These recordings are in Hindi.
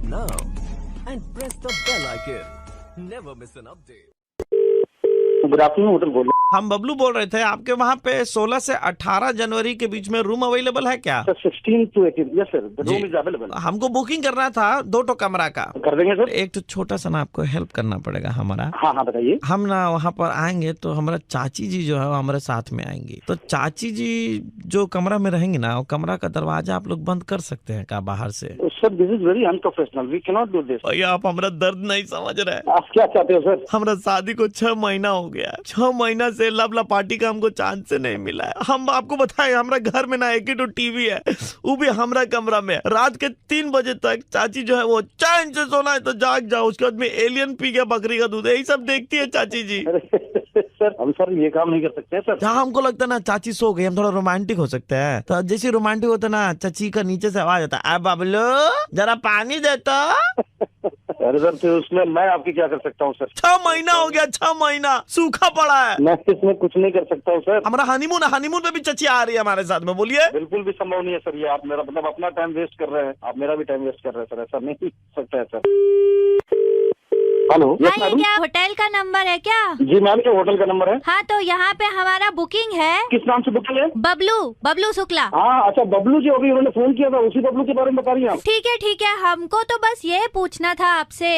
now and press the bell icon. Never miss an update. Good afternoon hotel बोल रहे हम बबलू बोल रहे थे, आपके वहाँ पे 16 से 18 जनवरी के बीच में रूम अवेलेबल है क्या? हैं sir 16 to 18 yes sir the room is available. हमको बुकिंग करना था 2 तो कमरा का। कर देंगे सर। एक तो छोटा सा ना आपको हेल्प करना पड़ेगा हमारा। हाँ हाँ बताइए। हम ना वहाँ पर आएंगे तो हमारा चाची जी जो है वो हमारे साथ में आएंगी। तो चाची जी जो कमरा में रहेंगी ना, वो कमरा का दरवाजा आप लोग बंद कर सकते हैं क्या बाहर से? Sir this is very unprofessional, we can not do this. भैया आप हमारा दर्द नहीं समझ रहे। आप क्या चाहते हो सर? हमारा शादी को 6 महीना हो गया। 6 महीना से लवला पार्टी का हमको चांस से नहीं मिला है। हम आपको बताएं, हमारा घर में ना एक ही तो टीवी है, वो भी हमारा कमरा में। रात के 3 बजे तक चाची जो है वो चैन से सोना है तो जाग जाओ, उसके बाद में एलियन पी गया बकरी का दूध, यही सब देखती है चाची जी। सर हम सर ये काम नहीं कर सकते हैं सर। जहाँ हमको लगता है ना चाची सो गई, हम थोड़ा रोमांटिक हो सकते हैं। तो जैसे रोमांटिक होता है ना, चाची का नीचे से आवाज आता है, बबलू जरा पानी देता। अरे सर तो उसमें मैं आपकी क्या कर सकता हूँ सर? 6 महीना हो गया, 6 महीना सूखा पड़ा है। मैं इसमें कुछ नहीं कर सकता हूँ सर। हमारा हनीमून पे भी चची आ रही है हमारे साथ में, बोलिए। बिल्कुल भी संभव नहीं है सर, ये आप मेरा मतलब अपना टाइम वेस्ट कर रहे हैं, आप मेरा भी टाइम वेस्ट कर रहे हैं सर, ऐसा नहीं हो सकता है सर। हेलो हाँ, ये क्या होटल का नंबर है क्या? जी मैम ये होटल का नंबर है। हाँ तो यहाँ पे हमारा बुकिंग है। किस नाम से बुकिंग है? बबलू शुक्ला। हाँ अच्छा बबलू जी, अभी उन्होंने फोन किया था, उसी बबलू के बारे में बता रही हैं आप? ठीक है, हमको तो बस ये पूछना था आपसे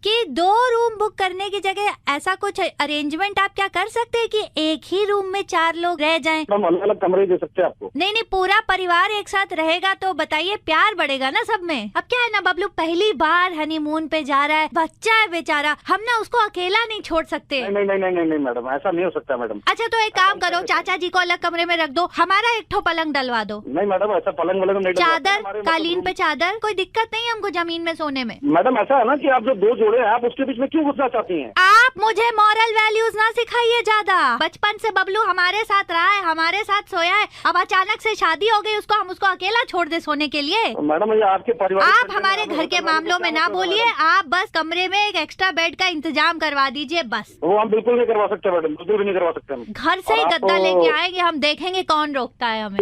कि 2 रूम बुक करने की जगह ऐसा कुछ अरेंजमेंट आप क्या कर सकते हैं कि एक ही रूम में 4 लोग रह जाएं? हम अलग अलग कमरे दे सकते हैं आपको। नहीं पूरा परिवार एक साथ रहेगा तो बताइए, प्यार बढ़ेगा ना सब में। अब क्या है ना, बबलू पहली बार हनीमून पे जा रहा है, बच्चा है बेचारा, हम ना उसको अकेला नहीं छोड़ सकते। नहीं मैडम, ऐसा नहीं हो सकता मैडम। अच्छा तो एक काम करो, चाचा जी को अलग कमरे में रख दो, हमारा एक ठो पलंग डलवा दो। नहीं मैडम ऐसा पलंग वलंग नहीं। चादर कालीन पे चादर, कोई दिक्कत नहीं हमको जमीन में सोने में। मैडम ऐसा है ना कि आप जो 2 जोड़े हैं, आप उसके बीच में क्यों घुसना चाहती हैं? आप मुझे मॉरल वैल्यूज ना सिखाइए ज्यादा। बचपन से बबलू हमारे साथ रहा है, हमारे साथ सोया है, अब अचानक से शादी हो गई, हम उसको अकेला छोड़ दे सोने के लिए? मैडम ये आपके परिवार, आप हमारे घर के मामलों में ना बोलिए, आप बस कमरे में एक एक्स्ट्रा बेड का इंतजाम करवा दीजिए बस। वो हम बिल्कुल नहीं करवा सकते मैडम, बिल्कुल भी नहीं करवा सकते हम। घर से ही गद्दा लेके आएंगे, हम देखेंगे कौन रोकता है हमें।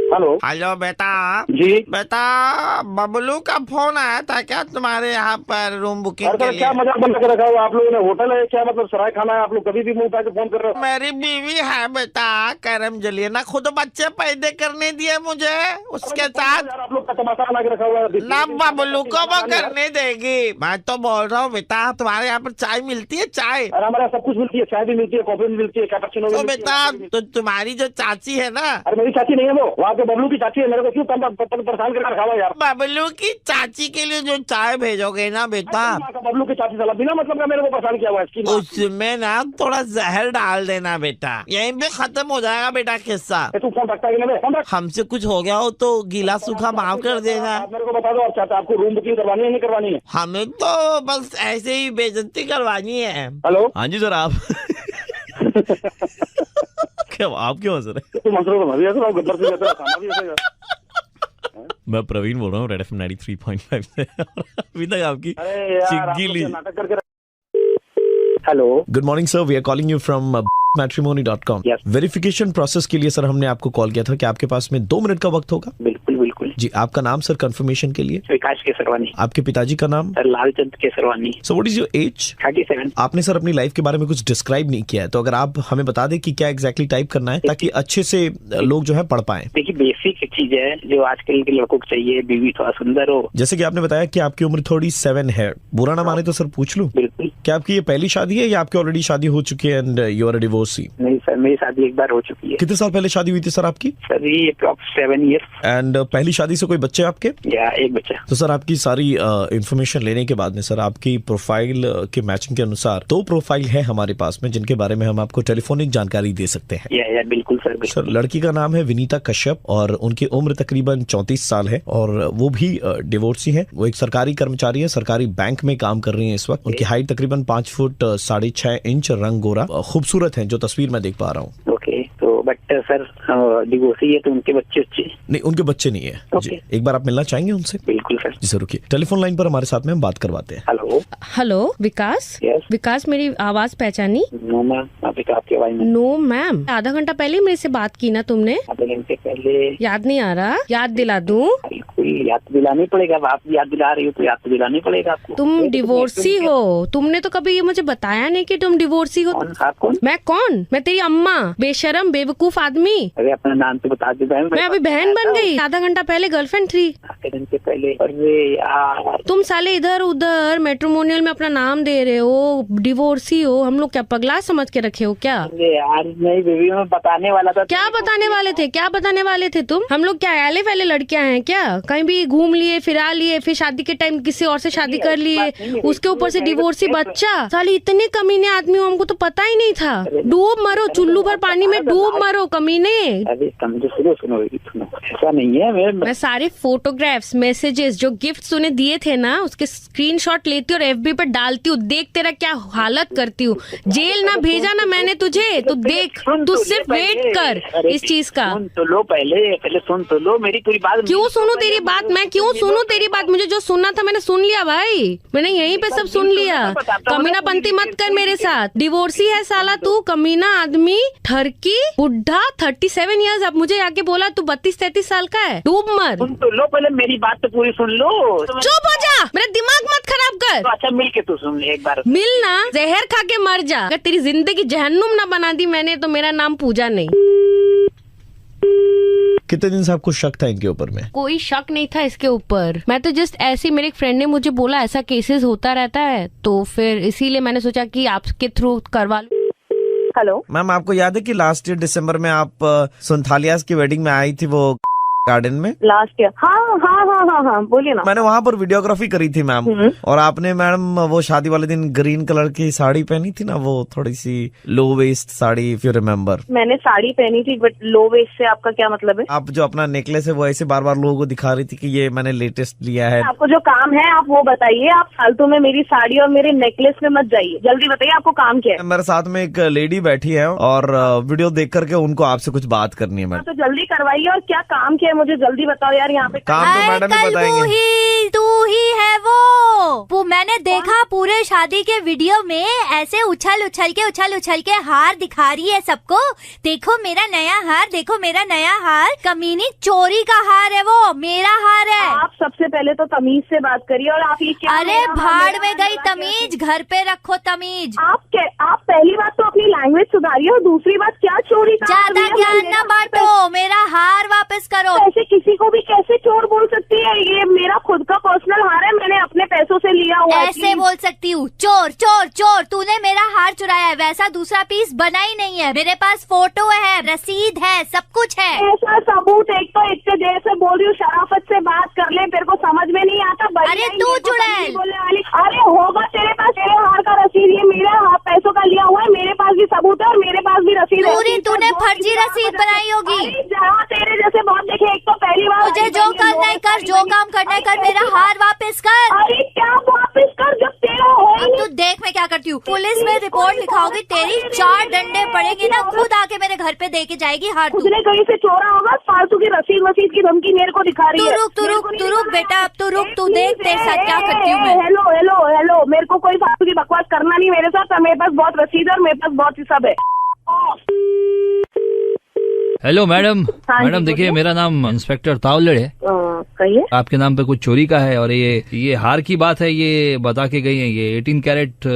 हेलो बेटा जी। बेटा बबलू का फोन आया था क्या तुम्हारे यहाँ पर रूम बुकिंग के लिए? क्या मजाक बंद कर रखा है आप लोगों ने? होटल है क्या, मतलब सराय खाना है? आप लोग कभी भी मुंह उठा के फोन कर रहे हो। मेरी बीवी है बेटा, करम जलिए ना, खुद बच्चे पैदा करने दिए मुझे, उसके साथ आप लोग का तमाशा बना के रखा हुआ है ना बबलू को वो करने देगी। मैं तो बोल रहा हूँ बेटा, तुम्हारे यहाँ पर चाय मिलती है? चाय अरे हमारे सब कुछ मिलती है, चाय भी मिलती है, कॉफी भी मिलती है, कैपेचिनो भी तो मिलती है। बेटा तो तुम्हारी जो चाची है ना, अरे मेरी चाची नहीं है वो, वहाँ के बबलू की चाची है। मेरे को क्यों परेशान कर रखा हुआ यार? बबलू की चाची के लिए जो चाय भेजोगे ना बेटा, बबलू की चाची साला बिना मतलब का मेरे को परेशान किया हुआ है। उसमें ना थोड़ा जहर डाल देना बेटा, यहीं पे खत्म हो जाएगा बेटा किस्सा। तू फोन रखता है? हमसे कुछ हो गया हो तो गीला सूखा माफ कर देना। आप मेरे को बता दो, आप चाहते आपको रूम बुकिंग करवानी है नहीं करवानी है? हमें तो बस ऐसे ही बेइज्जती करवानी है। हेलो हाँ जी सर आप क्या आप क्यों हंस रहे? तुम हंस रहे हो? मैं भी हंस रहा हूँ, गद्दार से कहते हो, खाना भी हंसेगा। मैं प्रवीण बोल रहा हूँ, रेड एफएम 93.5 से। अभी तक आपकी चिग्गी ली नाटक करके। Hello good morning sir, we are calling you from matrimony.com। Verification process के लिए सर हमने आपको कॉल किया था कि आपके पास में 2 मिनट का वक्त होगा? बिल्कुल जी। आपका नाम सर कंफर्मेशन के लिए? विकास केसरवानी। आपके पिताजी का नाम? Sir Lalchand Kesarwani. So what is your age? 37। आपने सर अपनी लाइफ के बारे में कुछ डिस्क्राइब नहीं किया है, तो अगर आप हमें बता दें कि क्या एग्जैक्टली टाइप करना है ताकि अच्छे से लोग जो है पढ़ पाए। देखिए बेसिक चीज है जो आजकल के लड़कों को चाहिए, बीवी थोड़ा सुंदर हो। जैसे कि आपने बताया कि आपकी उम्र 37 है, बुरा ना माने तो सर पूछ लूं, बिल्कुल। क्या आपकी ये पहली शादी है या आपकी ऑलरेडी शादी हो चुकी है and you are a divorcee? नहीं सर, मेरी शादी एक बार हो चुकी है। कितने साल पहले शादी हुई थी सर आपकी? सर ये अप्रॉक्स 7 ईयर्स। एंड पहली शादी से कोई बच्चे आपके? या एक बच्चा। तो सर आपकी सारी इंफॉर्मेशन लेने के बाद में सर आपकी प्रोफाइल के मैचिंग के अनुसार 2 प्रोफाइल है हमारे पास में जिनके बारे में हम आपको टेलीफोनिक जानकारी दे सकते हैं। या बिल्कुल सर, बिल्कुल। सर लड़की का नाम है विनीता कश्यप और उनकी उम्र तकरीबन 34 साल है और वो भी डिवोर्सी है। वो एक सरकारी कर्मचारी है, सरकारी बैंक में काम कर रही है इस वक्त। उनकी हाइट तकरीबन 5 फुट 6.5 इंच, रंग गोरा, खूबसूरत है जो तस्वीर में देख पा रहा हूँ। ओके तो बट सर डिवोर्सी है तो उनके बच्चे नहीं, उनके बच्चे नहीं है। जी, एक बार आप मिलना चाहेंगे उनसे? बिल्कुल सर। जी सर रुकिए, टेलीफोन लाइन पर हमारे साथ में हम बात करवाते हैं। हेलो विकास। Yes. विकास मेरी आवाज पहचानी? नो मैम, आपकी आवाज में। नो मैम, आधा घंटा पहले मेरे से बात की ना तुमने? आधे घंटे पहले। याद नहीं आ रहा? याद दिला दूं? बिल्कुल याद दिलानी पड़ेगा। आप याद दिला रही हो तो याद दिलानी पड़ेगा आपको। तुम डिवोर्सी हो। तुमने तो कभी ये मुझे बताया नहीं कि तुम डिवोर्सी हो। कौन? मैं कौन? मैं तेरी अम्मा, बेशरम बेवकूफ आदमी। अरे अपना नाम तो बता दे बहन। मैं अभी बहन बन गई, आधा घंटा पहले गर्लफ्रेंड थी। आधे घंटे पहले? अरे यार तुम साले इधर उधर मैट्रिमोनियल में अपना नाम दे रहे हो, डिवोर्सी हो। हम लोग क्या पगला समझ के रखे हो क्या? अरे यार नहीं बेबी, मैं बताने वाला था। क्या बताने वाले थे? क्या बताने वाले थे तुम? हम लोग क्या एले फैले लड़कियां हैं क्या? कहीं भी घूम लिए, फिरा लिए, फिर शादी के टाइम किसी और से शादी कर लिए, उसके ऊपर से डिवोर्सी बच्चा। साली इतने कमीने आदमी हो, हमको तो पता ही नहीं था। डूब मरो, चुल्लू भर पानी में डूब मरो कमीने। अरे सुनो, ऐसा नहीं है। मैं सारे फोटोग्राफ्स, मैसेजेस, जो गिफ्ट तूने दिए थे ना, उसके स्क्रीनशॉट लेती हूँ और एफबी पर डालती हूँ। देख तेरा क्या हालत करती हूँ। जेल ना भेजा ना मैंने तुझे, तो देख तू सिर्फ वेट कर इस चीज का। सुन तो लो, पहले सुन तो लो मेरी पूरी बात। क्यों सुनूं तेरी बात? मैं क्यों सुनूं तेरी बात? मुझे जो सुनना था मैंने सुन लिया भाई। मैंने यहीं पे सब सुन लिया। कमीनापंती मत कर मेरे साथ। डिवोर्सी है साला तू, कमीना आदमी, ठरकी, बुढ़ा, 37 ईयर्स। अब मुझे आके बोला तू 32-33 साल का है। डूब मर। सुन तो लो, पहले मेरी बात तो पूरी सुन लो। चुप हो जा, मेरा दिमाग मत खराब कर। तो अच्छा मिल के तू सुन ले एक बार। मिल ना, जहर खा के मर जा। अगर तेरी जिंदगी जहन्नुम ना बना दी मैंने, तो मेरा नाम पूजा नहीं। कितने दिन से आपको शक था इनके ऊपर में? कोई शक नहीं था इसके ऊपर। मैं तो जस्ट ऐसी, मेरे एक फ्रेंड ने मुझे बोला ऐसा केसेस होता रहता है, तो फिर इसीलिए मैंने सोचा कि आपके थ्रू करवा लूं। हेलो मैम, आपको याद है कि लास्ट ईयर दिसंबर में आप सुनथालियास की वेडिंग में आई थी, वो गार्डन में? Last year? हाँ, बोलिए ना। मैंने वहाँ पर वीडियोग्राफी करी थी मैम, और आपने मैडम वो शादी वाले दिन ग्रीन कलर की साड़ी पहनी थी ना, वो थोड़ी सी low waist sari, if you remember. मैंने साड़ी पहनी थी, बट लो वेस्ट से आपका क्या मतलब है? आप जो अपना नेकलेस है वो ऐसे बार बार लोगों को दिखा रही थी कि ये मैंने लेटेस्ट लिया है। आपको जो काम है आप वो बताइए। आप फालतू में मेरी साड़ी और मेरे नेकलेस में मत जाइए। जल्दी बताइए आपको काम क्या है। मेरे साथ में एक लेडी बैठी है और वीडियो देख करके उनको आपसे कुछ बात करनी है मैडम। तो जल्दी करवाइए। और क्या काम क्या है मुझे जल्दी बताओ यार। यहाँ पे काम तो मैडम ही बताएंगे। तू ही है वो मैंने देखा पूरे शादी के वीडियो में ऐसे उछल उछल के हार दिखा रही है सबको। देखो मेरा नया हार, देखो मेरा नया हार। कमीनी, चोरी का हार है वो, मेरा हार है। आप सबसे पहले तो तमीज से बात करिए। और आप ये क्या? अरे भाड़ में गई तमीज, घर पे रखो तमीज। आप पहली बात तो अपनी लैंग्वेज सुधारिए, और दूसरी बात क्या चोरी का? ज्यादा ज्ञान न बांटो, मेरा हार वापस करो। ऐसे किसी को भी कैसे चोर बोल सकती है? ये मेरा खुद का पर्सनल हार है, मैंने अपने पैसों से लिया हुआ है। ऐसे बोल सकती हूँ, चोर चोर चोर। तूने मेरा हार चुराया है, वैसा दूसरा पीस बना ही नहीं है। मेरे पास फोटो है, रसीद है, सब कुछ है। ऐसा सबूत? एक तो इतने देर से बोल रही हूँ, शराफत से बात कर ले, मेरे को समझ में नहीं आता। अरे तू चुड़ैल बोलने वाली। अरे होगा तेरे पास, तेरे हार का रसीद, ये मेरा पैसों का लिया हुआ है, मेरे पास भी सबूत है और मेरे पास भी रसीद है। पूरी तूने फर्जी रसीद बनाई होगी। जहाँ तेरे जैसे बहुत देखे। एक तो पहली बार मुझे जो करना है कर, जो काम करना है कर, मेरा हार वापस कर। अरे क्या वापस कर जब तेरा है? तू देख मैं क्या करती हूँ। पुलिस में रिपोर्ट लिखाओगी तेरी, 4 डंडे पड़ेंगे ना, खुद आके मेरे घर पे दे के जाएगी हार। तू उसने कहीं से चोरा होगा, फालतू की रसीद की धमकी मेरे को दिखा रही है। तू रुक बेटा, अब तू रुक, तू देख तेरे साथ क्या करती हूँ मैं। हेलो, मेरे को कोई फालतू की बकवास करना नहीं मेरे साथ। मेरे पास बहुत रसीद है और मेरे पास बहुत ही सब है। Hello madam. हाँ जी, मैडम देखिए, मेरा नाम इंस्पेक्टर तावलड़ है। कहिए। आपके नाम पे कुछ चोरी का है, और ये हार की बात है, ये बता के गई है। ये 18 कैरेट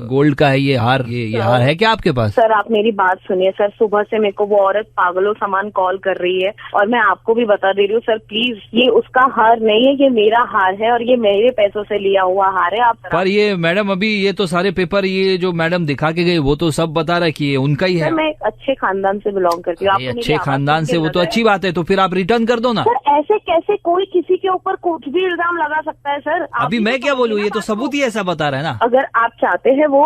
गोल्ड का है ये हार। ये हार है क्या आपके पास? सर आप मेरी बात सुनिए सर। सुबह से मेरे को वो औरत पागलों समान कॉल कर रही है, और मैं आपको भी बता दे रही हूँ सर, प्लीज ये उसका हार नहीं है, ये मेरा हार है और ये मेरे पैसों से लिया हुआ हार है। आप पर ये मैडम, अभी ये तो सारे पेपर, ये जो मैडम दिखा के गई वो तो सब बता रहा है कि ये उनका ही है। मैं एक अच्छे खानदान से बिलोंग करती हूँ। अच्छे खानदान से, वो तो अच्छी बात है, तो फिर आप रिटर्न कर दो ना। सर ऐसे कैसे कोई किसी के ऊपर कुछ भी इल्जाम लगा सकता है सर? अभी मैं क्या बोलूँ, ये तो सबूत ही ऐसा बता रहा है ना। अगर आप चाहते हैं वो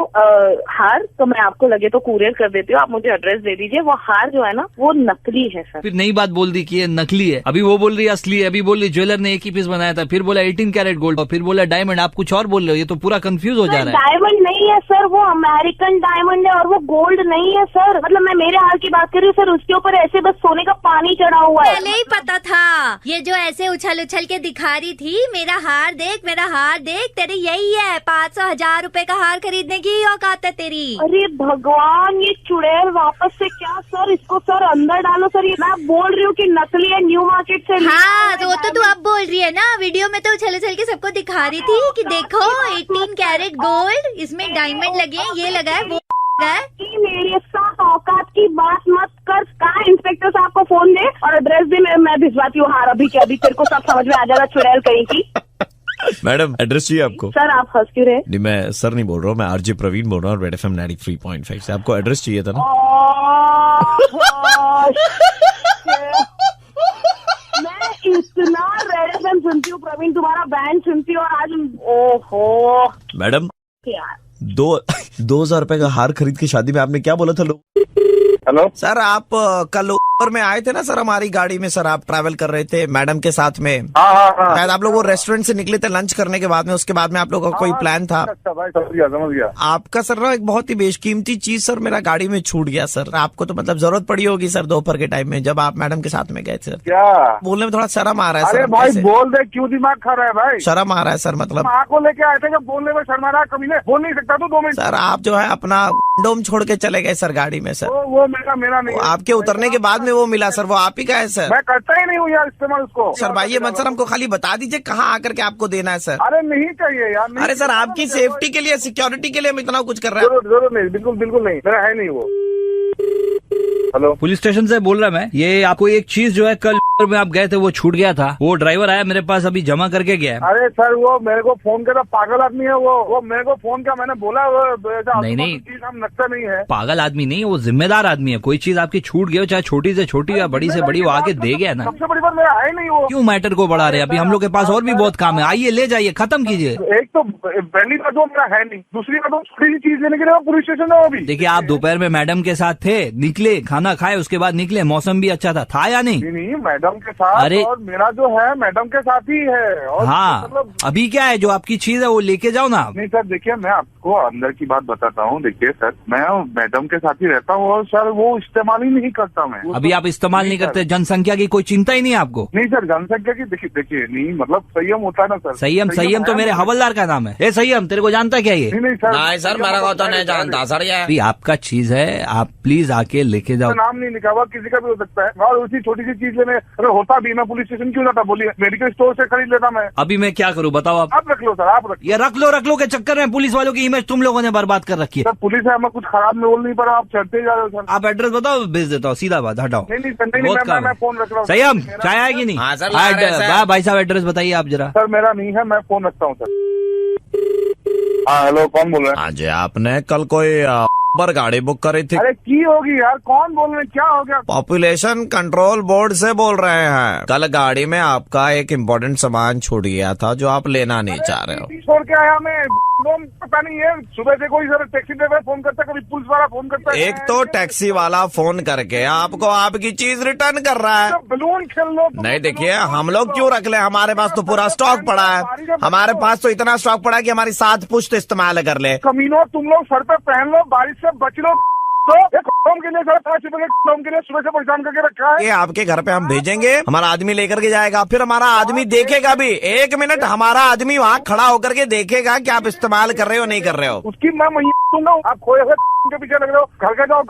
हार, तो मैं आपको लगे तो कुरियर कर देती हूँ। आप मुझे एड्रेस दे दीजिए। वो हार जो है ना, वो नकली है सर। फिर नई बात बोल दी कि ये नकली है। अभी वो बोल रही है असली है, अभी बोल रही ज्वेलर ने एक ही पीस बनाया था, फिर बोला 18 कैरेट गोल्ड, और फिर बोला डायमंड। आप कुछ और बोल रहे हो, ये तो पूरा कंफ्यूज हो जा रहा है। डायमंड नहीं है सर, वो अमेरिकन डायमंड है और वो गोल्ड नहीं है सर। मतलब मैं मेरे हार की बात कर रही हूँ सर, उसके ऊपर से बस सोने का पानी चढ़ा हुआ है। पहले ही पता था ये जो ऐसे उछल उछल के दिखा रही थी, मेरा हार देख, मेरा हार देख, तेरी यही है 500,000 रुपए का हार खरीदने की औकात है तेरी। अरे भगवान, ये चुड़ैल वापस से क्या सर, इसको सर अंदर डालो सर। ये मैं बोल रही हूँ कि नकली है, न्यू मार्केट से। हाँ तो वो तो तू अब बोल रही है ना, वीडियो में तो उछल उछल के सबको दिखा रही थी कि देखो 18 कैरेट गोल्ड, इसमें डायमंड लगे हैं, ये लगा है, वो लगा है। मेरे साथ औकात की बात मत कर। कहाँ इंस्पेक्टर साहब को फोन दे और एड्रेस दे, मैं भिजवाती हूँ हार अभी के अभी। तेरे को सब समझ में आ जाएगा चुड़ैल कहीं की। मैडम एड्रेस चाहिए आपको? सर आप हंस क्यों रहे? नहीं, मैं सर नहीं बोल रहा हूँ, मैं आरजे प्रवीण बोल रहा हूँ रेड FM 93.5 से। आपको एड्रेस चाहिए था ना? मैं इतना रेड FM सुनती हूँ प्रवीण, तुम्हारा बैंड सुनती हूँ, और आज ओहो मैडम यार 2,000 रुपए का हार खरीद के शादी में आपने क्या बोला था? लोग हेलो सर, आप कल ऊपर में आए थे ना सर हमारी गाड़ी में, सर आप ट्रैवल कर रहे थे मैडम के साथ में। हाँ। शायद आप लोग वो रेस्टोरेंट से निकले थे लंच करने के बाद में, उसके बाद में आप लोगों का कोई प्लान था। अच्छा भाई, समझ गया। आपका सर ना एक बहुत ही बेशकीमती चीज सर मेरा गाड़ी में छूट गया सर। आपको तो मतलब जरूरत पड़ी होगी सर दोपहर के टाइम में, जब आप मैडम के साथ में गए थे। क्या बोलने में थोड़ा शर्म आ रहा है सर। अरे भाई बोल दे, क्यों दिमाग खा रहा है भाई? शर्म आ रहा है सर, मतलब माँ को लेके आए थे, जब बोलने में शर्मा रहा, कभी बोल नहीं सकता तू 2 मिनट? सर आप जो है अपना डोम छोड़ के चले गए सर गाड़ी में सर। वो मेरा नहीं। आपके उतरने के बाद में वो मिला सर, वो आप ही का है सर। मैं करता ही नहीं हूँ यार इस्तेमाल उसको। सर भाई ये मत सर, हमको खाली बता दीजिए कहाँ आकर के आपको देना है सर। अरे नहीं चाहिए यार, नहीं। अरे सर आपकी सेफ्टी के लिए, सिक्योरिटी के लिए हम इतना कुछ कर रहे हैं। जरूर नहीं, बिल्कुल नहीं, मेरा है नहीं वो। हेलो, पुलिस स्टेशन से बोल रहा मैं। ये आपको एक चीज जो है कल में आप गए थे वो छूट गया था, वो ड्राइवर आया मेरे पास अभी जमा करके गया है। अरे सर वो मेरे को फोन कर, पागल आदमी है वो मेरे को फोन किया, मैंने बोला वो नहीं चीज हम नक्शा नहीं है। पागल आदमी नहीं, वो जिम्मेदार आदमी है। कोई चीज आपकी छूट गई हो, चाहे छोटी से छोटी या बड़ी से बड़ी, वो आके दे गया ना। सबसे बड़ी बात मेरा है नहीं वो। क्यों मैटर को बढ़ा रहे हैं? अभी हम लोग के पास और भी बहुत काम है, आइए ले जाइए, खत्म कीजिए। एक तो पहली बात वो मेरा है नहीं, दूसरी बात वो छोटी सी चीज लेने के लिए पुलिस स्टेशन है अभी। देखिए आप दोपहर में मैडम के साथ थे, निकले, खाना खाए, उसके बाद निकले, मौसम भी अच्छा था या नहीं? नहीं, मैडम के साथ। अरे और मेरा जो है मैडम के साथ ही है। और हाँ मतलब अभी क्या है, जो आपकी चीज है वो लेके जाओ ना। नहीं सर, देखिए मैं आपको अंदर की बात बताता हूँ। देखिए सर, मैं मैडम के साथ ही रहता हूँ और सर वो इस्तेमाल ही नहीं करता मैं। अभी आप इस्तेमाल नहीं करते? जनसंख्या की कोई चिंता ही नहीं है आपको? नहीं सर, जनसंख्या की देखिए नहीं, मतलब संयम होता है ना सर। संयम तो मेरे हवलदार का नाम है। ए संयम, तेरे को जानता क्या ये? नहीं सर, नहीं सर, मेरा को तो नहीं जानता सर ये। अभी आपका चीज है, आप प्लीज आके लेके जाओ। नाम नहीं लिखा हुआ, किसी का भी हो सकता है। और उसी छोटी सी चीज लेने अगर होता भी, मैं पुलिस स्टेशन क्यों जाता? बोलिए, मेडिकल स्टोर से खरीद लेता मैं। अभी मैं क्या करूँ बताओ आप? आप रख लो सर, आप ये रख लो के चक्कर में पुलिस वालों की इमेज तुम लोगों ने बर्बाद कर रखी है। सर पुलिस है, हमें कुछ खराब में बोल नहीं पड़ा, आप चढ़ते जा रहे हो सर। आप एड्रेस बताओ, भेज देता हूँ, सीधा बात, हटाओ। नहीं सर, नहीं, मैं फोन रख रहा हूँ। संयम, चाय आएगी नहीं? हाँ सर, ला रहे हैं सर। भाई साहब एड्रेस बताइए आप जरा। सर मेरा नहीं है, मैं फोन रखता हूँ सर। हाँ हेलो, कौन बोल रहे हैं? हाँ जी, आपने कल कोई पर गाड़ी बुक करी थी? अरे की होगी यार, कौन बोल रहे हैं, क्या हो गया? पॉपुलेशन कंट्रोल बोर्ड से बोल रहे हैं। कल गाड़ी में आपका एक इम्पोर्टेंट सामान छूट गया था जो आप लेना नहीं चाह रहे हो। छोड़ के आया मैं, पता नहीं है, सुबह से कोई सर टैक्सी ड्राइवर फोन करता है, कभी पुलिस वाला फोन करता है। एक तो टैक्सी वाला फोन करके आपको आपकी चीज रिटर्न कर रहा है। बलून खेल लो। नहीं देखिए, हम लोग क्यों रख ले, हमारे पास तो पूरा स्टॉक पड़ा है। हमारे पास तो इतना स्टॉक पड़ा है कि हमारी 7 पुश्त इस्तेमाल कर ले। कमीनों, तुम लोग सर पे पहन लो, बारिश से बच लो। तो एक के लिए सर 5 रुपए के लिए सुबह से परेशान करके रखा है। ये आपके घर पे हम भेजेंगे, हमारा आदमी लेकर के जाएगा, फिर हमारा आदमी देखेगा भी। 1 मिनट हमारा आदमी वहाँ खड़ा होकर के देखेगा कि आप इस्तेमाल कर रहे हो नहीं कर रहे हो। उसकी मैं दूंगा। आप खोए हुए के पीछे लग रहे हो, घर के जाओ,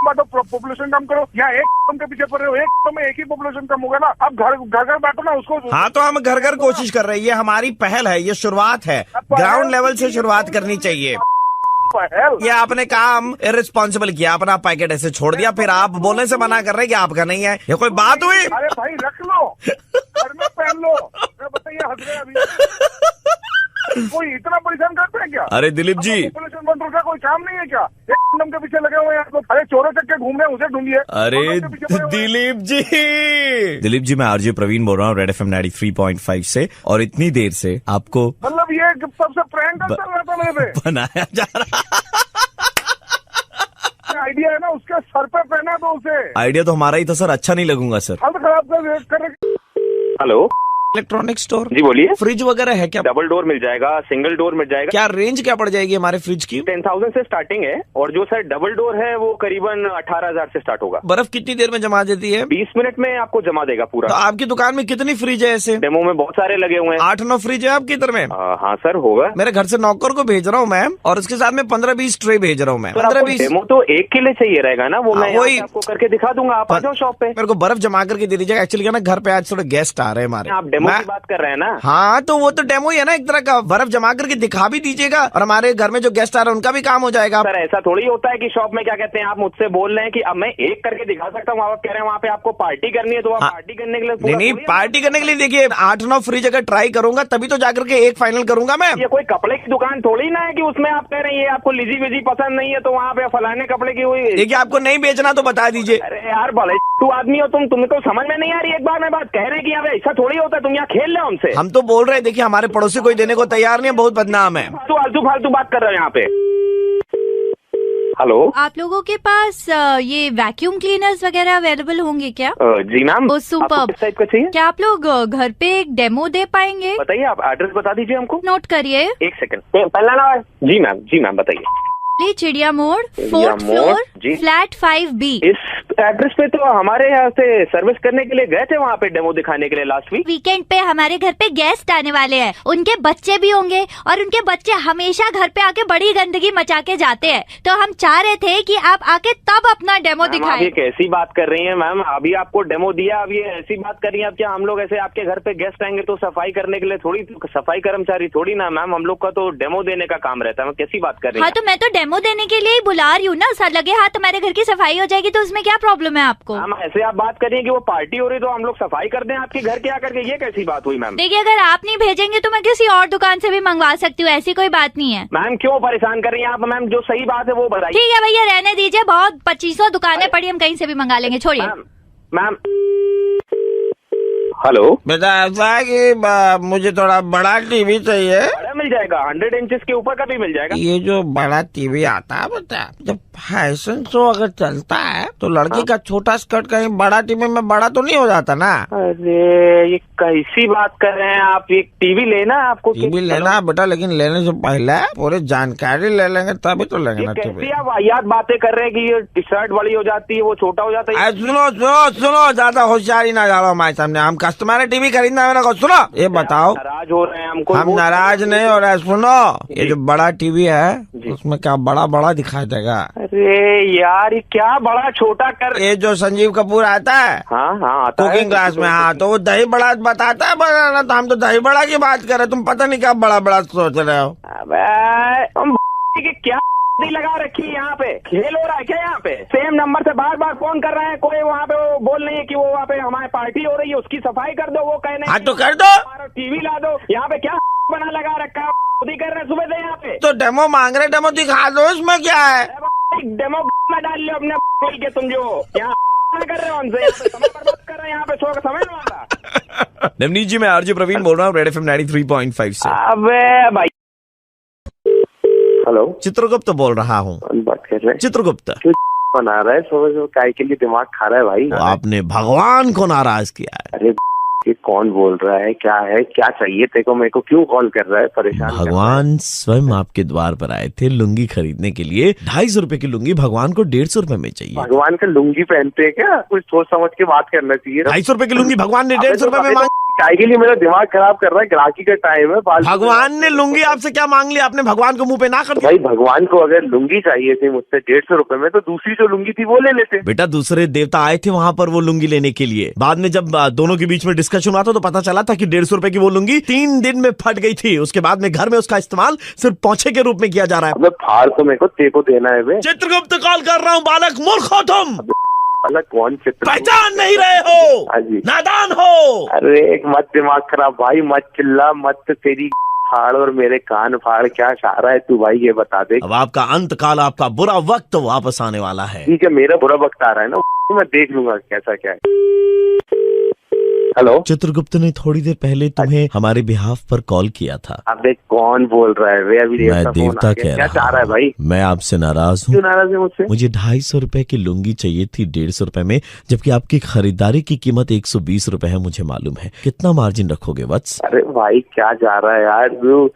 बांटो, पॉपुलेशन कम करो। यहाँ एक के पीछे पड़ रहे हो, एक में एक ही पॉपुलेशन कम होगा ना। आप घर बांटो ना उसको। हाँ तो हम घर कोशिश कर रहे हैं, ये हमारी पहल है, ये शुरुआत है, ग्राउंड लेवल से शुरुआत करनी चाहिए। ये आपने काम इररिस्पॉन्सिबल किया, अपना पैकेट ऐसे छोड़ दिया, फिर आप बोलने से मना कर रहे हैं कि आपका नहीं है। ये कोई बात हुई? अरे भाई रख लो, घर में पहन लो। बताइए, हंस रहे अभी कोई इतना परेशान करते हैं क्या? अरे दिलीप जी, पॉपुलेशन कंट्रोल का कोई काम नहीं है क्या? एक के पीछे लगे हुए हैं आप लोग। अरे चोरों चक्के घूम रहे हैं, उसे ढूंढिए। अरे दिलीप जी मैं आरजे प्रवीण बोल रहा हूँ रेड FM 93.5 से, और इतनी देर से आपको मतलब ये सबसे प्रैंक चल रहा था मेरे पे, बनाया जा रहा। आइडिया है ना, उसके सर पे पहना तो उसे। आइडिया तो हमारा ही था सर, अच्छा नहीं लगूंगा सर। हालत खराब कर। Hello electronic store. जी बोलिए। फ्रिज वगैरह है क्या? डबल डोर मिल जाएगा, सिंगल डोर मिल जाएगा। क्या रेंज क्या पड़ जाएगी हमारे फ्रिज की? 10,000 से स्टार्टिंग है, और जो सर डबल डोर है वो करीबन 18,000 से स्टार्ट होगा। बर्फ कितनी देर में जमा देती है? 20 मिनट में आपको जमा देगा पूरा। तो आपकी दुकान में कितनी फ्रिज है ऐसे? डेमो में बहुत सारे लगे हुए हैं। 8-9 फ्रिज है आपके इधर में? हाँ सर होगा। मेरे घर से नौकर को भेज रहा हूँ मैम, और उसके साथ में 15-20 ट्रे भेज रहा हूँ मैं। 15-20 डेमो तो एक के लिए चाहिए रहेगा ना, वो मैं वही आपको करके दिखा दूंगा। आप आ जाओ शॉप पे, मेरे को बर्फ जमा करके दे दीजिएगा। एक्चुअली ना घर पे आज थोड़े गेस्ट आ रहे हैं हमारे। आप डेमो की बात कर रहे हैं ना? हाँ, तो वो तो डेमो ही है ना एक तरह का। बर्फ जमा करके दिखा भी दीजिएगा, और हमारे घर में जो गेस्ट आ रहे हैं उनका भी काम हो जाएगा। सर ऐसा थोड़ी होता है कि शॉप में क्या कहते हैं, आप मुझसे बोल रहे हैं कि अब मैं एक करके दिखा सकता हूँ, आप कह रहे हैं वहाँ पे आपको पार्टी करनी है, तो आप पार्टी करने के लिए नहीं, पार्टी करने के लिए देखिए 8-9 फ्रिज अगर ट्राई करूंगा तभी तो जाकर के एक फाइनल करूंगा मैं। ये कोई कपड़े की दुकान थोड़ी ना है कि उसमें आप कह रहे हैं आपको लिजी विजी पसंद नहीं है तो वहाँ पे फलाने कपड़े की हुई। देखिए आपको नहीं बेचना तो बता दीजिए। अरे यार भले तू आदमी हो तुम्हें तो समझ में नहीं आ रही। एक बार मैं बात कह रहे हैं कि यहाँ पे ऐसा थोड़ी होता है, तुम यहाँ खेल रहे हो हमसे। हम तो बोल रहे हैं, देखिए हमारे पड़ोसी कोई देने को तैयार नहीं है, बहुत बदनाम है। तू फालतू बात कर रहे हो यहाँ पे। हेलो, आप लोगों के पास ये वैक्यूम क्लीनर्स वगैरह अवेलेबल होंगे क्या? जी मैम। सुपर। किस टाइप का चाहिए? क्या आप लोग घर पे एक डेमो दे पाएंगे? बताइए, आप एड्रेस बता दीजिए हमको। नोट करिए। एक सेकंड, पहला नाम। जी मैम बताइए। चिड़िया मोड़, 4th फ्लोर, फ्लैट 5B। इस एड्रेस पे तो हमारे यहाँ से सर्विस करने के लिए गए थे, वहाँ पे डेमो दिखाने के लिए लास्ट वीकेंड पे हमारे घर पे गेस्ट आने वाले हैं, उनके बच्चे भी होंगे, और उनके बच्चे हमेशा घर पे आके बड़ी गंदगी मचा के जाते हैं, तो हम चाह रहे थे कि आप आके तब अपना डेमो दिखाएं। ये कैसी बात कर रही हैं मैम? अभी आपको डेमो दिया, अब ये ऐसी बात कर रही हैं? अब क्या हम लोग ऐसे आपके घर पे गेस्ट आएंगे तो सफाई करने के लिए थोड़ी, सफाई कर्मचारी थोड़ी ना मैम, हम लोग का तो डेमो देने का काम रहता है। कैसी बात कर रही है? हाँ, तो मैं तो डेमो देने के लिए ही बुला रही हूँ ना सर। लगे हाथ हमारे घर की सफाई हो जाएगी, तो उसमें क्या प्रॉब्लम है आपको? मैम ऐसे आप बात कर रही हैं कि वो पार्टी हो रही तो हम लोग सफाई कर दें आपके घर के आकर के, ये कैसी बात हुई मैम? देखिए, अगर आप नहीं भेजेंगे तो मैं किसी और दुकान से भी मंगवा सकती हूँ, ऐसी कोई बात नहीं है। मैम क्यों परेशान कर रही हैं आप? मैम जो सही बात है वो बताइए। ठीक है भैया, रहने दीजिए, बहुत 2500 दुकानें पड़ी, हम कहीं से भी मंगा लेंगे, छोड़िए। मैम हेलो बेटा, ऐसा है कि मुझे थोड़ा बड़ा टीवी चाहिए। बड़ा मिल जाएगा, 100 इंचेस के ऊपर का भी मिल जाएगा। ये जो बड़ा टीवी आता है बेटा, जब फैशन शो अगर चलता है तो लड़की का छोटा स्कर्ट कहीं बड़ा टीवी में बड़ा तो नहीं हो जाता ना? अरे ये कैसी बात कर रहे हैं आप? ये टीवी लेना है आपको? टीवी लेना है बेटा, लेकिन लेने से पहले पूरी जानकारी ले लेंगे तभी तो लेंगे ना टीवी। कैसी आप वाहियात बातें कर रहे हैं कि ये टी शर्ट बड़ी हो जाती है, वो छोटा हो जाता है। सुनो, ज्यादा होशियारी ना डालो हमारे सामने। हम कस्टमर टीवी खरीदना है मेरे को। सुनो, ये बताओ, नाराज हो रहे हैं हमको? हम नाराज नहीं हो रहे। सुनो, ये जो बड़ा टीवी है उसमें क्या बड़ा दिखाई देगा? अरे यार, ये क्या बड़ा छोटा कर? ये जो संजीव कपूर आता है, हाँ आता कुकिंग क्लास में, हाँ, तो वो दही बड़ा बताता है बनाना, तो हम तो दही बड़ा की बात कर रहे, तुम पता नहीं क्या बड़ा सोच रहे हो। अबे क्या लगा रखी है यहाँ पे? खेल हो रहा है क्या यहाँ पे? सेम नंबर से बार बार फोन कर रहे हैं, कोई वहाँ पे वो बोल रही है कि वो वहाँ पे हमारी पार्टी हो रही है, उसकी सफाई कर दो, वो कहने हाँ तो कर दो। टीवी ला दो। यहाँ पे क्या बना लगा रखा है? खुद ही कर रहे सुबह से यहाँ पे। तो डेमो मांग रहे, डेमो दिखा दो, इसमें क्या है? डेमो में डाल लो अपने के, तुम जो यहाँ कर रहे हो हमसे, समय बर्बाद कर रहे हैं यहाँ पे, शो का समय वाला। नवनीत जी, मैं आरजे प्रवीण बोल रहा हूँ, रेड एफएम 93.5 से। अबे भाई, हेलो, चित्रगुप्त बोल रहा हूँ। बात कर रहे हैं? चित्रगुप्त बना रहा है, समझ काय के लिए दिमाग खा रहा है भाई। आपने भगवान को नाराज किया है। अरे ये कौन बोल रहा है? क्या है, क्या चाहिए तेरे को? मेरे को क्यों कॉल कर रहा है? परेशान। भगवान स्वयं आपके द्वार पर आए थे लुंगी खरीदने के लिए। 250 रुपए की लुंगी भगवान को 150 रुपए में चाहिए। भगवान का लुंगी पहनते हैं क्या? कुछ सोच समझ के बात करना चाहिए। 250 रुपए की लुंगी भगवान ने 150 रुपए में काय के लिए मेरा दिमाग खराब कर रहा है? ग्राहकी का टाइम है। भगवान ने लुंगी आपसे क्या मांग लिया? आपने भगवान को मुंह पे ना कर दिया। भाई भगवान को अगर लुंगी चाहिए थी मुझसे 150 रुपए में, तो दूसरी जो लुंगी थी वो ले लेते। बेटा, दूसरे देवता आए थे वहाँ पर वो लुंगी लेने के लिए। बाद में जब दोनों के बीच में डिस्कशन हुआ था तो पता चला था कि 150 रुपए की वो लुंगी 3 दिन में फट गई थी। उसके बाद में घर में उसका इस्तेमाल सिर्फ पोंछे के रूप में किया जा रहा है। फाड़ तो मेरे को तेको देना है। चित्रगुप्त कॉल कर रहा हूँ, बालक मूर्ख हो तुम। अलग कौन चित्र? पहचान नहीं रहे हो? हाँ जी, नादान हो। अरे मत दिमाग खराब भाई, मत चिल्ला मत, तेरी फाड़ और मेरे कान फाड़। क्या चाह रहा है तू भाई, ये बता दे। अब आपका अंत काल, आपका बुरा वक्त वापस आने वाला है। ठीक है, मेरा बुरा वक्त आ रहा है ना, मैं देख लूंगा कैसा क्या है। हेलो, चित्रगुप्त ने थोड़ी देर पहले तुम्हें हमारे बिहाफ पर कॉल किया था। अबे कौन बोल रहा है? अभी मैं देवता कह क्या चाह रहा है भाई? मैं आपसे नाराज हूँ। क्यों नाराज है मुझसे? मुझे 250 रुपए की लुंगी चाहिए थी 150 रुपए में, जबकि आपकी खरीदारी की कीमत 120 रुपए है। मुझे मालूम है, कितना मार्जिन रखोगे वत्स? अरे भाई क्या जा रहा है यार,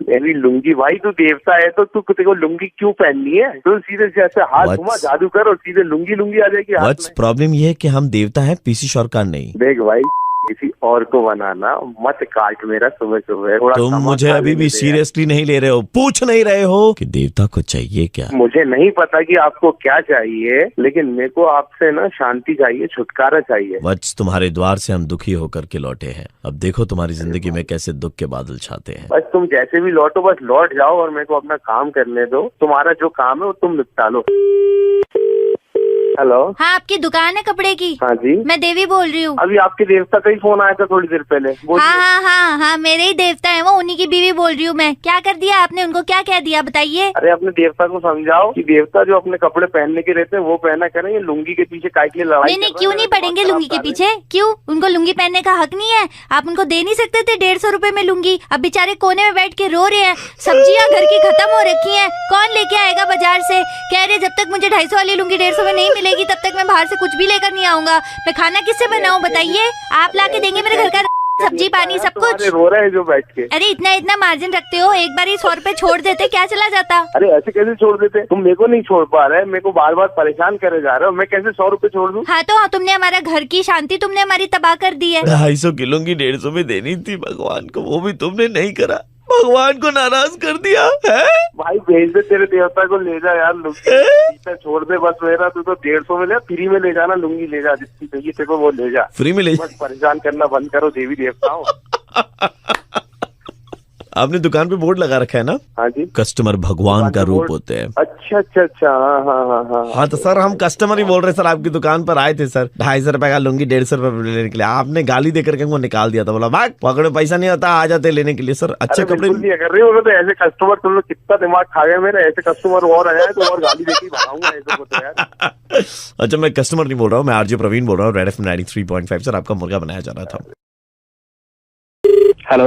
मेरी लुंगी भाई, तू देवता है तो तू तेरे को लुंगी क्यों पहननी है? तो सीधे से ऐसे हाथ घुमा, जादू कर और सीधे लुंगी आ जाएगी हाथ वत्स में। प्रॉब्लम ये है कि हम देवता हैं, पीसी सरकार नहीं। देख भाई, किसी और को बनाना मत, काट मेरा सुबह सुबह। तुम मुझे अभी भी सीरियसली नहीं ले रहे हो, पूछ नहीं रहे हो कि देवता को चाहिए क्या? मुझे नहीं पता कि आपको क्या चाहिए, लेकिन मेरे को आपसे ना शांति चाहिए, छुटकारा चाहिए। वत्स तुम्हारे द्वार से हम दुखी होकर के लौटे हैं, अब देखो तुम्हारी जिंदगी में कैसे दुख के बादल छाते हैं। बस तुम जैसे भी लौटो, बस लौट जाओ और मेरे को अपना काम करने दो। तुम्हारा जो काम है वो तुम निपटा लो। हेलो, हाँ, आपकी दुकान है कपड़े की? हाँ जी, मैं देवी बोल रही हूँ। अभी आपके देवता का ही फोन आया था थोड़ी देर पहले। हाँ, मेरे ही देवता है वो, उन्हीं की बीवी बोल रही हूँ मैं। क्या कर दिया आपने उनको, क्या कह दिया बताइए? अरे अपने देवता को समझाओ कि देवता जो अपने कपड़े पहनने के रहते हैं वो पहना करें, ये लुंगी के पीछे काय के लिए लड़ाई। नहीं, क्यों नहीं पड़ेंगे लुंगी के पीछे? क्यों? उनको लुंगी पहनने का हक नहीं है? आप उनको दे नहीं सकते थे 150 रुपए में लुंगी? अब बेचारे कोने में बैठ के रो रहे हैं, सब्जियां घर की खत्म हो रखी हैं, कौन लेके आएगा बाजार से? कह रहे जब तक मुझे 250 वाली लुंगी 150 में नहीं मिलेगी तब तक मैं बाहर से कुछ भी लेकर नहीं आऊंगा। मैं खाना किससे बनाऊं बताइए? आप लाके देंगे मेरे घर का सब्जी पानी सब कुछ? रो रहे हैं जो बैठ के। अरे इतना मार्जिन रखते हो, एक बार ही 100 रुपए छोड़ देते, क्या चला जाता? अरे ऐसे कैसे छोड़ देते? तुम मेरे को नहीं छोड़ पा रहे, मेरे को बार बार परेशान करे जा रहे हो, मैं कैसे 100 रुपए छोड़ दूं? हाँ तो तुमने हमारा घर की शांति तुमने हमारी तबाह कर दी है। 250 की लुंगी 150 में देनी थी भगवान को, वो भी तुमने नहीं करा, भगवान को नाराज कर दिया है। भाई भेज दे, तेरे देवता को ले जा यार, लुंगी छोड़ दे बस मेरा। तू तो 150 में ले, फ्री में ले जाना, लुंगी ले जा, जितनी चाहिए तेरे को वो ले जा, फ्री में ले। बस परेशान करना बंद करो देवी देवताओं। आपने दुकान पे बोर्ड लगा रखा है ना? हाँ जी, कस्टमर भगवान का रूप होते हैं। अच्छा, हाँ, तो सर हम कस्टमर ही बोल रहे हैं सर, आपकी दुकान पर आए थे सर, 250 रुपए का लुंगी 150 रुपए लेने के लिए। आपने गाली देकर के वो निकाल दिया था, बोला भाग पकड़ो, पैसा नहीं होता, आ जाते लेने के लिए। सर अच्छे कपड़े नहीं कर रही हो तो ऐसे कस्टमर, तुम लोग कितना दिमाग खा गए मेरे, ऐसे कस्टमर और आया है तो और गाली देके भगाऊंगा ऐसे को तो यार। अच्छा, मैं कस्टमर नहीं बोल रहा हूँ, मैं आरजे प्रवीण बोल रहा हूँ, रेड एफएम 93.5। सर आपका मुर्गा बनाया जा रहा था। Hello,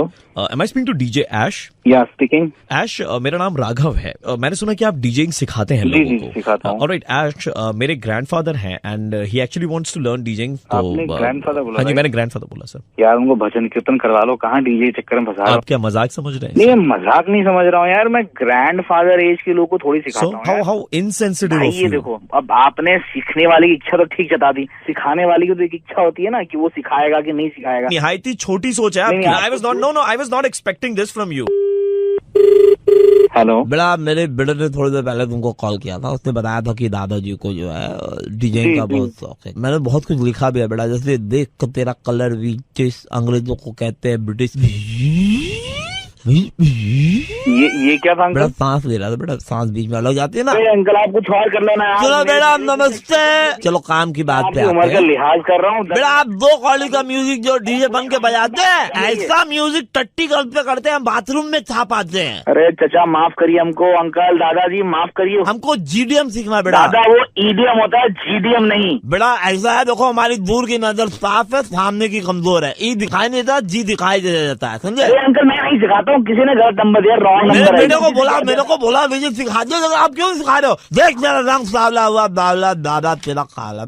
am I speaking to DJ Ash? Yeah speaking. ऐश, मेरा नाम राघव है। मैंने सुना कि आप डीजेइंग सिखाते हैं लोगों को। सिखाता हूँ। ऑलराइट ऐश, मेरे ग्रैंडफादर हैं and he actually wants to learn DJing. आपने ग्रैंडफादर बोला? हाँ जी, मैंने ग्रैंडफादर बोला सर। यार उनको भजन कीर्तन करवा लो, कहाँ डीजे चक्कर में फंसा रहा हूं? आप क्या मजाक समझ रहे हैं? नहीं, मैं मजाक नहीं समझ रहा हूँ यार, मैं ग्रैंडफादर एज के लोगों को थोड़ी सिखाता हूँ। हाउ इनसेंसिटिव ऑफ ये यू। देखो, अब आपने सीखने वाले की इच्छा तो ठीक जता दी, सिखाने वाली की तो एक इच्छा होती है ना कि वो सिखाएगा कि नहीं सिखाएगा। निहायत ही छोटी सोच है आपकी। I was not expecting this from you. Hello, बड़ा मेरे बेटे ने थोड़ी देर पहले तुमको कॉल किया था, उसने बताया था कि दादाजी को जो है डिजाइन का बहुत शौक है। मैंने बहुत कुछ लिखा भी है बेटा, जैसे देख कर तेरा कलर ब्रिटिश, अंग्रेजों को कहते हैं ब्रिटिश। ये क्या था? बेटा सांस ले रहा था बेटा, सांस बीच में लग जाती है ना। अंकल आप कुछ और कर लेना यार। चलो बेटा नमस्ते, चलो काम की बात पे उम्र का लिहाज कर रहा हूँ बेटा। आप 2 कॉली का म्यूजिक जो डीजे बन के बजाते हैं, ऐसा म्यूजिक टट्टी गर्ल पे करते हैं, बाथरूम में छाप आते हैं। अरे चचा माफ करिए हमको, अंकल दादाजी माफ करिए हमको जीडीएम सीखना बेटा। दादा वो ईडीएम होता है, जीडीएम नहीं बेटा। ऐसा है देखो, हमारी दूर की नजर साफ है, सामने की कमजोर है। ई दिखाई नहीं देता, जी दिखाई दे देता है, समझे? अंकल मैं नहीं सिखाता हूँ, किसी ने गलत नंबर दिया, रॉन्ग नंबर। मेरे को बोला म्यूजिक सिखा दिया, आप क्यों सिखा रहे हो? देख मेरा रंग सावला हुआ, बावला दादा तेरा काला।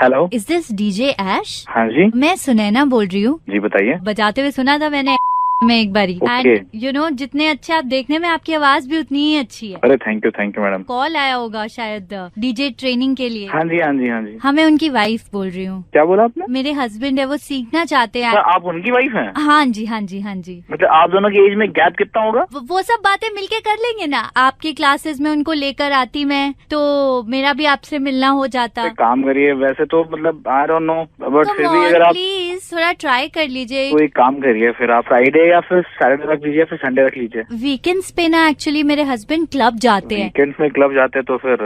हेलो, इज दिस डीजे ऐश? हाँ जी, मैं सुनैना बोल रही हूँ। जी बताइए। बजाते हुए सुना था मैंने में एक बारी। एंड यू नो, जितने अच्छे आप देखने में, आपकी आवाज भी उतनी ही अच्छी है। अरे थैंक यू मैडम। कॉल आया होगा शायद डीजे ट्रेनिंग के लिए। हाँ जी हाँ जी हाँ जी। हाँ, मैं उनकी वाइफ बोल रही हूँ। क्या बोला आपने? मेरे हस्बैंड है, वो सीखना चाहते हैं। आप उनकी वाइफ हैं? हाँ जी हाँ जी हाँ जी। मतलब आप दोनों की एज में गैप कितना होगा? वो सब बातें मिलके कर लेंगे ना। आपकी क्लासेस में उनको लेकर आती मैं, तो मेरा भी आपसे मिलना हो जाता। काम करिए, वैसे तो मतलब आई डोंट नो, बट फिर भी अगर आप प्लीज थोड़ा ट्राई कर लीजिए। तो एक काम करिए, फिर आप फ्राइडे या फिर सैटरडे रख लीजिए या फिर संडे रख लीजिए। वीकेंड्स पे ना एक्चुअली मेरे हस्बैंड क्लब जाते हैं। वीकेंड्स में क्लब जाते हैं तो फिर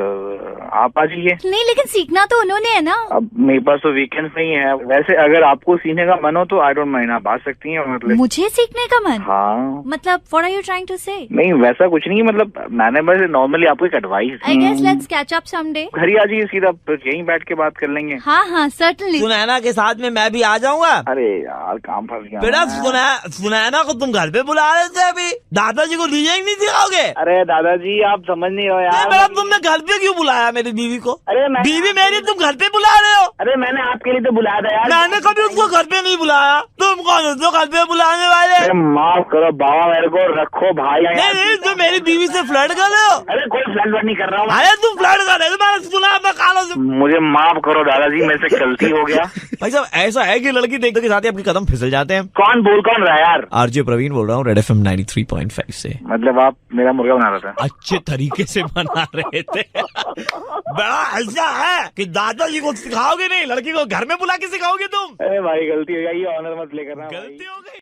आप आ जाइए। नहीं लेकिन सीखना तो उन्होंने है ना। अब मेरे पास तो वीकेंड्स नहीं है। वैसे अगर आपको सीखने का मन हो तो आई डोंट माइंड, आप आ सकती हैं। मतलब मुझे सीखने का मन? हाँ। मतलब what are you trying to say? नहीं वैसा कुछ नहीं है, मतलब मैंने बस नॉर्मली आपको एक advice. I guess let's catch up someday. घर ही आ जाइए सीधा, यहीं बैठ के बात कर लेंगे। हाँ हाँ सर्टनली। सुनैना के साथ में मैं भी आ जाऊंगा। अरे यार काम फंस गया। बेटा सुनैना को तुम घर पे बुला रहे थे अभी, दादाजी को डीजे नहीं सिखाओगे? अरे दादाजी आप समझ नहीं रहे यार। बेटा तुमने घर पे क्यों बुलाया मेरी बीवी को? अरे बीवी मेरी तुम घर पे बुला रहे हो? अरे मैंने आपके लिए तो बुलाया था यार। मैंने कभी उसको घर पे नहीं बुलाया। तुम कौन हो घर पे बुलाने वाले? अरे माफ करो बाबा, मेरे को रखो भाई। नहीं तुम मेरी बीवी से फ्लर्ट कर रहे हो? अरे कोई फ्लर्ट नहीं कर रहा हूँ। अरे तुम फ्लर्ट कर रहे हो, मैंने सुना अपना कालों से। मुझे माफ करो दादाजी, मेरे से गलती हो गया। भाई साहब ऐसा है कि लड़की देखते के साथ ही आपके कदम फिसल जाते हैं। कौन रहा है यार? आरजे प्रवीण बोल रहा हूँ रेड FM 93.5 से। मतलब आप मेरा मुर्गा बना रहे थे? अच्छे तरीके से बना रहे थे। बड़ा ऐसा है कि दादाजी को सिखाओगे नहीं, लड़की को घर में बुला के सिखाओगे तुम? अरे भाई गलती हो गई, ये ऑनर मत लेकर। गलती हो गई।